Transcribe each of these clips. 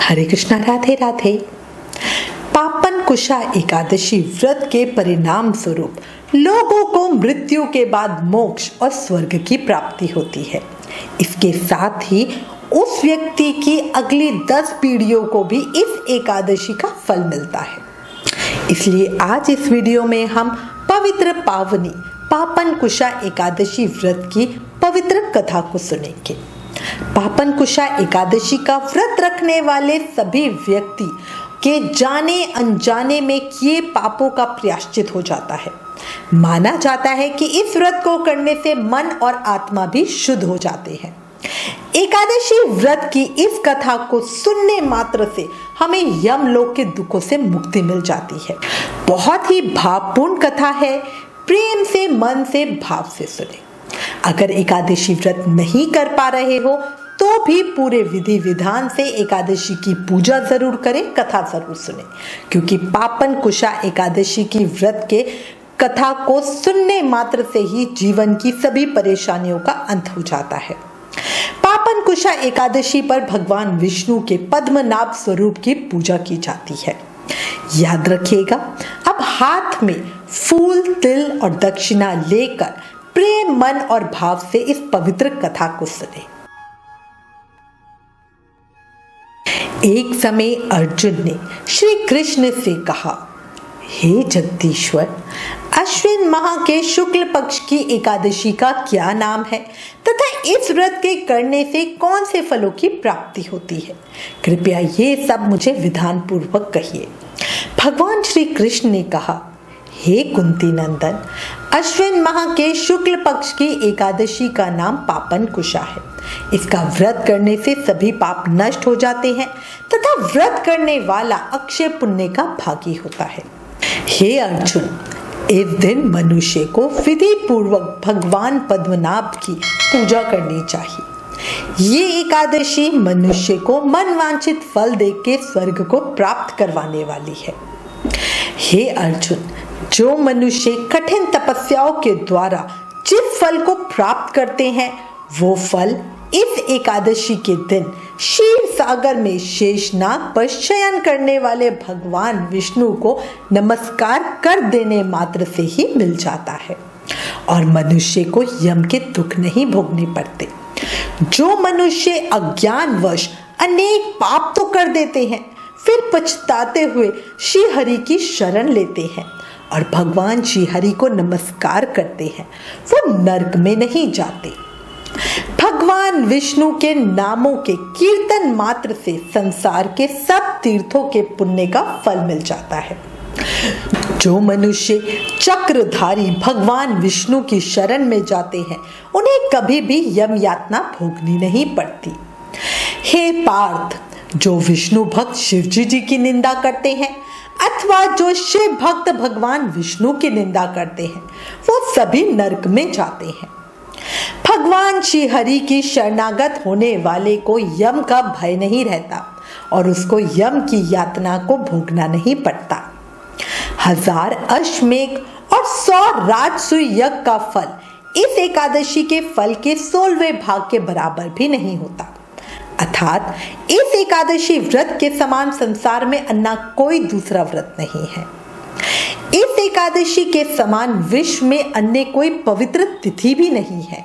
हरे कृष्णा, राधे राधे। पापन कुशा एकादशी व्रत के परिणाम स्वरूप लोगों को मृत्यु के बाद मोक्ष और स्वर्ग की प्राप्ति होती है। इसके साथ ही उस व्यक्ति की अगली 10 पीढ़ियों को भी इस एकादशी का फल मिलता है। इसलिए आज इस वीडियो में हम पवित्र पावनी पापन कुशा एकादशी व्रत की पवित्र कथा को सुनेंगे। पापन कुशा एकादशी का व्रत रखने वाले सभी व्यक्ति के जाने अनजाने में किए पापों का प्रायश्चित हो जाता है। माना जाता है कि इस व्रत को करने से मन और आत्मा भी शुद्ध हो जाते हैं। एकादशी व्रत की इस कथा को सुनने मात्र से हमें यमलोक के दुखों से मुक्ति मिल जाती है। बहुत ही भावपूर्ण कथा है। प्रेम से, मन से, भाव से सुने। अगर एकादशी व्रत नहीं कर पा रहे हो तो भी पूरे विधि विधान से एकादशी की पूजा जरूर करें, कथा जरूर सुने, क्योंकि पापन कुशा एकादशी की व्रत के कथा को सुनने मात्र से ही जीवन की सभी परेशानियों का अंत हो जाता है। पापन कुशा एकादशी पर भगवान विष्णु के पद्मनाभ स्वरूप की पूजा की जाती है। याद रखिएगा, अब हाथ में फूल, तिल और दक्षिणा लेकर प्रेम, मन और भाव से इस पवित्र कथा को सुने। एक समय अर्जुन ने श्री कृष्ण से कहा, हे जगदीश्वर, अश्विन माह के शुक्ल पक्ष की एकादशी का क्या नाम है तथा इस व्रत के करने से कौन से फलों की प्राप्ति होती है? कृपया ये सब मुझे विधान पूर्वक कहिए। भगवान श्री कृष्ण ने कहा, हे कुंती नंदन, अश्विन माह के शुक्ल पक्ष की एकादशी का नाम पापन कुशा है। इसका व्रत करने से सभी पाप नष्ट हो जाते हैं तथा व्रत करने वाला अक्षय पुण्य का भागी होता है। हे अर्जुन, इस दिन मनुष्य को विधि पूर्वक भगवान पद्मनाभ की पूजा करनी चाहिए। ये एकादशी मनुष्य को मनवांछित फल देके स्वर्ग को प्राप्त करवाने वाली है। हे अर्जुन, जो मनुष्य कठिन तपस्याओं के द्वारा जिस फल को प्राप्त करते हैं, वो फल इस एकादशी के दिन क्षीर सागर में शेषनाग पर शयन करने वाले भगवान विष्णु को नमस्कार कर देने मात्र से ही मिल जाता है और मनुष्य को यम के दुख नहीं भोगने पड़ते। जो मनुष्य अज्ञानवश अनेक पाप तो कर देते हैं, फिर पछताते हुए श्री हरि की शरण लेते हैं और भगवान श्री हरि को नमस्कार करते हैं, वो नरक में नहीं जाते। भगवान विष्णु के नामों के कीर्तन मात्र से संसार के सब तीर्थों के पुण्य का फल मिल जाता है। जो मनुष्य चक्रधारी भगवान विष्णु की शरण में जाते हैं, उन्हें कभी भी यम यातना भोगनी नहीं पड़ती। हे पार्थ, जो विष्णु भक्त शिवजी जी की निंदा करते हैं अथवा जो शिव भक्त भगवान विष्णु की निंदा करते हैं, वो सभी नरक में जाते हैं। भगवान श्री हरि की शरणागत होने वाले को यम का भय नहीं रहता और उसको यम की यातना को भोगना नहीं पड़ता। 1000 अश्वमेघ और 100 राजसूय यज्ञ का फल इस एकादशी के फल के 16वें भाग के बराबर भी नहीं होता। अर्थात इस एकादशी व्रत के समान संसार में अन्य कोई दूसरा व्रत नहीं है। इस एकादशी के समान विश्व में अन्य कोई पवित्र तिथि भी नहीं है।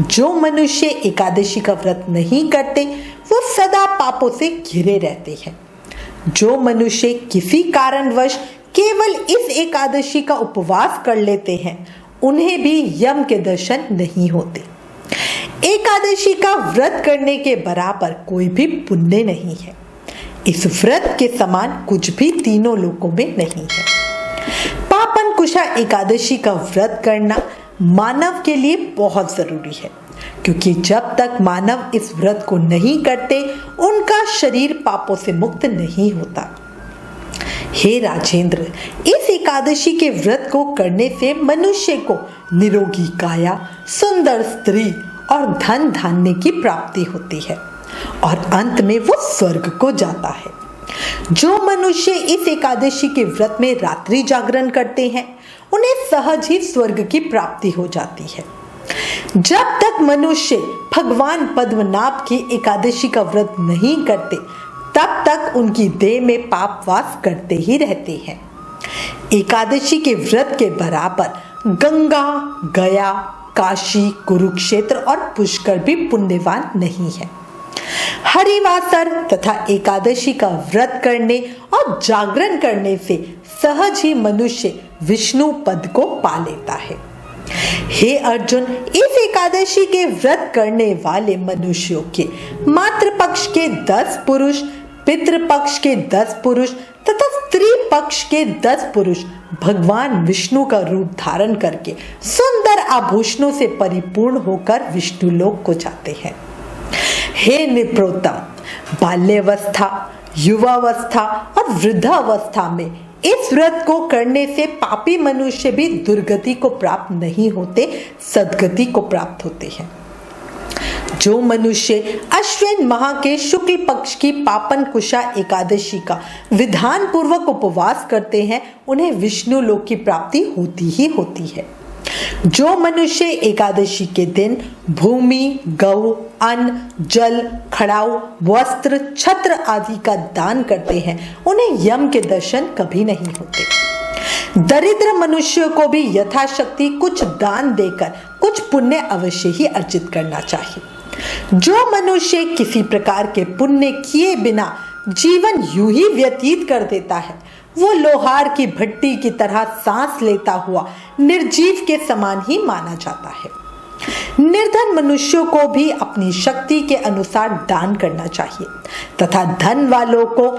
जो मनुष्य एकादशी का व्रत नहीं करते, वो सदा पापों से घिरे रहते हैं। जो मनुष्य किसी कारणवश केवल इस एकादशी का उपवास कर लेते हैं, उन्हें भी यम के दर्शन नहीं होते। एकादशी का व्रत करने के बराबर कोई भी पुण्य नहीं है। इस व्रत के समान कुछ भी तीनों लोकों में नहीं है। पापन कुशा एकादशी का व्रत करना मानव के लिए बहुत जरूरी है, क्योंकि जब तक मानव इस व्रत को नहीं करते, उनका शरीर पापों से मुक्त नहीं होता। हे राजेंद्र, इस एकादशी के व्रत को करने से मनुष्य को निरोगी काया, सुंदर स्त्री और धन धान्य की प्राप्ति होती है और अंत में वो स्वर्ग को जाता है। जो मनुष्य इस एकादशी के व्रत में रात्रि जागरण करते हैं, उन्हें सहज ही स्वर्ग की प्राप्ति हो जाती है। जब तक मनुष्य भगवान पद्मनाभ की एकादशी का व्रत नहीं करते, तब तक उनकी देह में पाप वास करते ही रहते हैं। एकादशी के व्रत के बराबर गंगा, गया, काशी, कुरुक्षेत्र और पुष्कर भी पुण्यवान नहीं है। हरिवासर तथा एकादशी का व्रत करने और जागरण करने से सहज ही मनुष्य विष्णु पद को पा लेता है। हे अर्जुन, इस एकादशी के व्रत करने वाले मनुष्यों के मातृपक्ष के 10 पुरुष, पितृपक्ष के 10 पुरुष तथा स्त्री पक्ष के 10 पुरुष भगवान विष्णु का रूप धारण करके सुंदर आभूषणों से परिपूर्ण होकर विष्णु लोक को जाते हैं। हे निप्रोत्तम, बाल्यावस्था, युवावस्था और वृद्धावस्था में इस व्रत को करने से पापी मनुष्य भी दुर्गति को प्राप्त नहीं होते, सद्गति को प्राप्त होते हैं। जो मनुष्य अश्विन माह के शुक्ल पक्ष की पापन कुशा एकादशी का विधान पूर्वक उपवास करते हैं, उन्हें विष्णु लोक की प्राप्ति होती ही होती है। जो मनुष्य एकादशी के दिन भूमि, गौ, अन्न, जल, खड़ाऊ, वस्त्र, छत्र आदि का दान करते हैं, उन्हें यम के दर्शन कभी नहीं होते। दरिद्र मनुष्यों को भी यथाशक्ति कुछ दान देकर कुछ पुण्य अवश्य ही अर्जित करना चाहिए। जो मनुष्य किसी प्रकार के पुण्य किए बिना जीवन यूं ही व्यतीत कर देता है, वो लोहार की भट्टी की तरह सांस लेता हुआ निर्जीव के समान ही माना जाता है। निर्धन मनुष्यों को भी अपनी शक्ति के अनुसार दान करना चाहिए तथा धन वालों को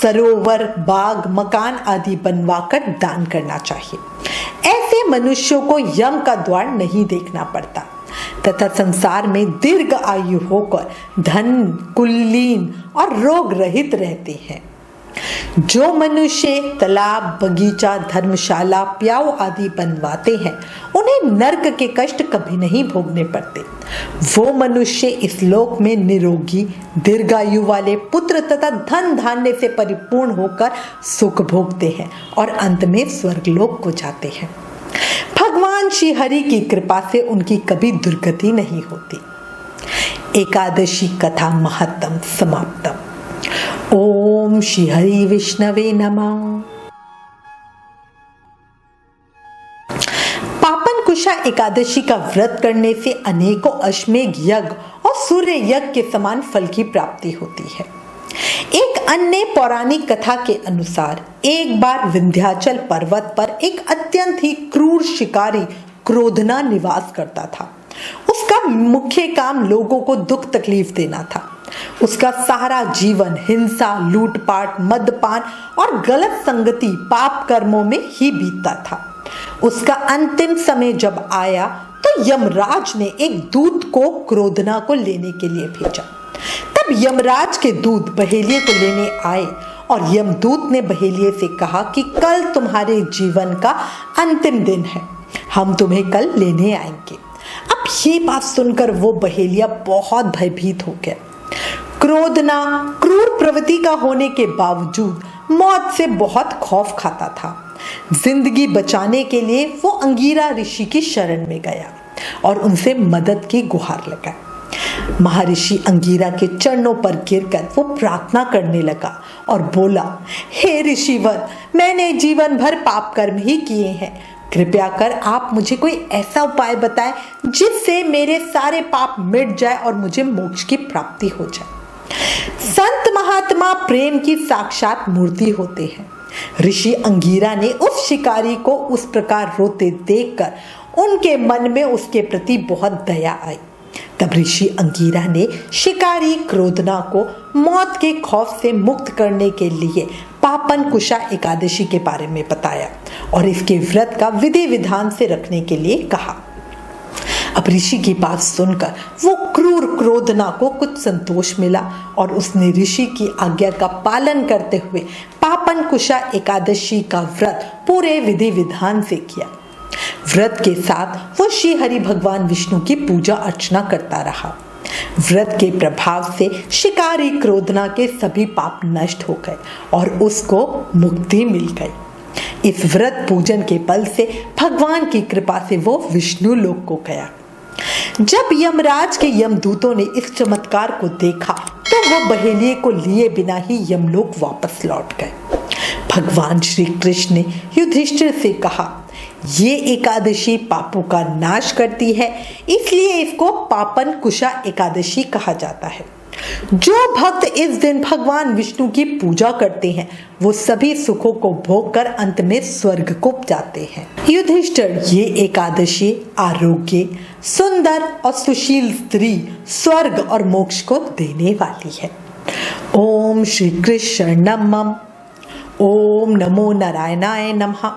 सरोवर, बाग, मकान आदि बनवाकर दान करना चाहिए। ऐसे मनुष्यों को यम का द्वार नहीं देखना पड़ता तथा संसार में दीर्घ आयु होकर धन, कुलीन और रोग रहित रहते हैं। जो मनुष्य तालाब, बगीचा, धर्मशाला, प्याऊ आदि बनवाते हैं, उन्हें नर्क के कष्ट कभी नहीं भोगने पड़ते। वो मनुष्य इस लोक में निरोगी, दीर्घायु वाले पुत्र तथा धन धान्य से परिपूर्ण होकर सुख भोगते हैं और अंत में स्वर्गलोक को जाते हैं। भगवान श्री हरि की कृपा से उनकी कभी दुर्गति नहीं होती। एकादशी कथा महत्तम समाप्तम। ओम श्री हरि विष्णवे नमः। पापन कुशा एकादशी का व्रत करने से अनेकों अश्वमेध यज्ञ और सूर्य यज्ञ के समान फल की प्राप्ति होती है। एक अन्य पौराणिक कथा के अनुसार एक बार विंध्याचल पर्वत पर एक अत्यंत ही क्रूर शिकारी क्रोधना निवास करता था। उसका मुख्य काम लोगों को दुख तकलीफ देना था। उसका सारा जीवन हिंसा, लूटपाट, मदपान और गलत संगति, पाप कर्मों में ही बीतता था। उसका अंतिम समय जब आया तो यमराज ने एक दूत को क्रोधना को लेने के लिए भेजा। तब यमराज के दूत बहेलिये को लेने आए और यमदूत ने बहेलिये से कहा कि कल तुम्हारे जीवन का अंतिम दिन है, हम तुम्हें कल लेने आएंगे। अब ये बात सुनकर वो बहेलिया बहुत भयभीत हो गया। क्रोधना क्रूर प्रवृत्ति का होने के बावजूद मौत से बहुत खौफ खाता था। जिंदगी बचाने के लिए वो अंगीरा ऋषि की शरण में गया और उनसे मदद की गुहार लगाई। महर्षि अंगीरा के चरणों पर गिरकर वो प्रार्थना करने लगा और बोला, हे ऋषिवर, मैंने जीवन भर पाप कर्म ही किए हैं। कृपया कर आप मुझे कोई ऐसा उपाय बताएं जिससे मेरे सारे पाप मिट जाए और मुझे मोक्ष की प्राप्ति हो जाए। संत महात्मा प्रेम की साक्षात मूर्ति होते हैं। ऋषि अंगीरा ने उस शिकारी को उस प्रकार रोते देखकर उनके मन में उसके प्रति बहुत दया आई। तब ऋषि अंगीरा ने शिकारी क्रोधना को मौत के खौफ से मुक्त करने के लिए पापन कुशा एकादशी के बारे में बताया और इसके व्रत का विधि विधान से रखने के लिए कहा। अब ऋषि की बात सुनकर वो क्रूर क्रोधना को कुछ संतोष मिला और उसने ऋषि की आज्ञा का पालन करते हुए पापन कुशा एकादशी का व्रत पूरे विधि विधान से किया। व्रत के साथ वो श्री हरि भगवान विष्णु की पूजा अर्चना करता रहा। व्रत के प्रभाव से शिकारी क्रोधना के सभी पाप नष्ट हो गए और उसको मुक्ति मिल गई। इस व्रत पूजन के बल से भगवान की कृपा से वो विष्णु लोक को गया। जब यमराज के यमदूतों ने इस चमत्कार को देखा तो वो बहेलिये को लिए बिना ही यमलोक वापस लौट गए। भगवान श्री कृष्ण ने युधिष्ठिर से कहा, ये एकादशी पापों का नाश करती है, इसलिए इसको पापन कुशा एकादशी कहा जाता है। जो भक्त इस दिन भगवान विष्णु की पूजा करते हैं वो सभी सुखों को भोग कर अंत में स्वर्ग को जाते हैं। युधिष्ठिर, ये एकादशी आरोग्य, सुंदर और सुशील स्त्री, स्वर्ग और मोक्ष को देने वाली है। ओम श्री कृष्ण नमः। ओम नमो नारायणाय नमः।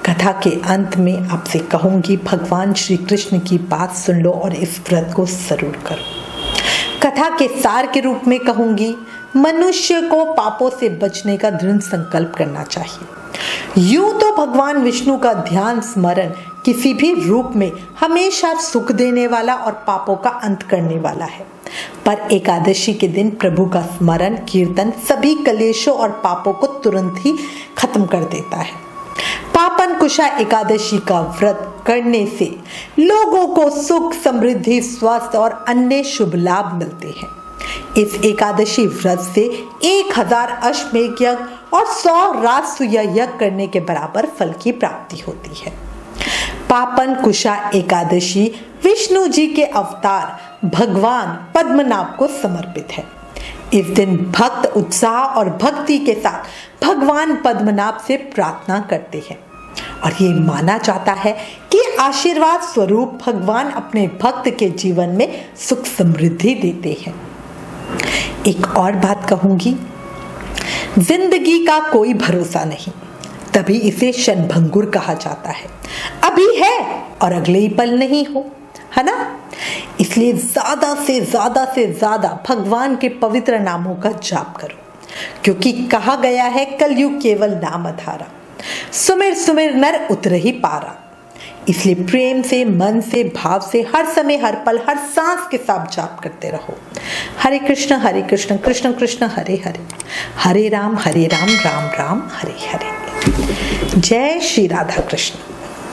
कथा के अंत में आपसे कहूंगी, भगवान श्री कृष्ण की बात सुन लो और इस व्रत को जरूर करो। कथा के सार के रूप में कहूंगी, मनुष्य को पापों से बचने का दृढ़ संकल्प करना चाहिए। यूं तो भगवान विष्णु का ध्यान स्मरण किसी भी रूप में हमेशा सुख देने वाला और पापों का अंत करने वाला है, पर एकादशी के दिन प्रभु का स्मरण कीर्तन सभी कलेशों और पापों को तुरंत ही खत्म कर देता है। पापन कुशा एकादशी का व्रत करने से लोगों को सुख, समृद्धि, स्वास्थ्य और अन्य शुभ लाभ मिलते हैं। इस एकादशी व्रत से 1000 अश्वमेध यज्ञ और 100 राजसूय यज्ञ करने के बराबर फल की प्राप्ति होती है। पापन कुशा एकादशी विष्णु जी के अवतार भगवान पद्मनाभ को समर्पित है। इस दिन भक्त उत्साह और भक्ति के साथ भगवान पद्मनाभ से प्रार्थना करते हैं और ये माना जाता है कि आशीर्वाद स्वरूप भगवान अपने भक्त के जीवन में सुख समृद्धि देते हैं। एक और बात कहूंगी, जिंदगी का कोई भरोसा नहीं, तभी इसे क्षणभंगुर कहा जाता है। अभी है और अगले ही पल नहीं हो, है ना? इसलिए ज्यादा से ज्यादा भगवान के पवित्र नामों का जाप करो, क्योंकि कहा गया है कलयुग केवल नाम आधारा, सुमिर सुमिर नर उतरहि पारा। इसलिए प्रेम से, मन से, भाव से हर समय, हर पल, हर सांस के साथ जाप करते रहो। हरे कृष्ण कृष्ण कृष्ण हरे हरे, हरे राम राम राम हरे हरे। जय श्री राधा कृष्ण।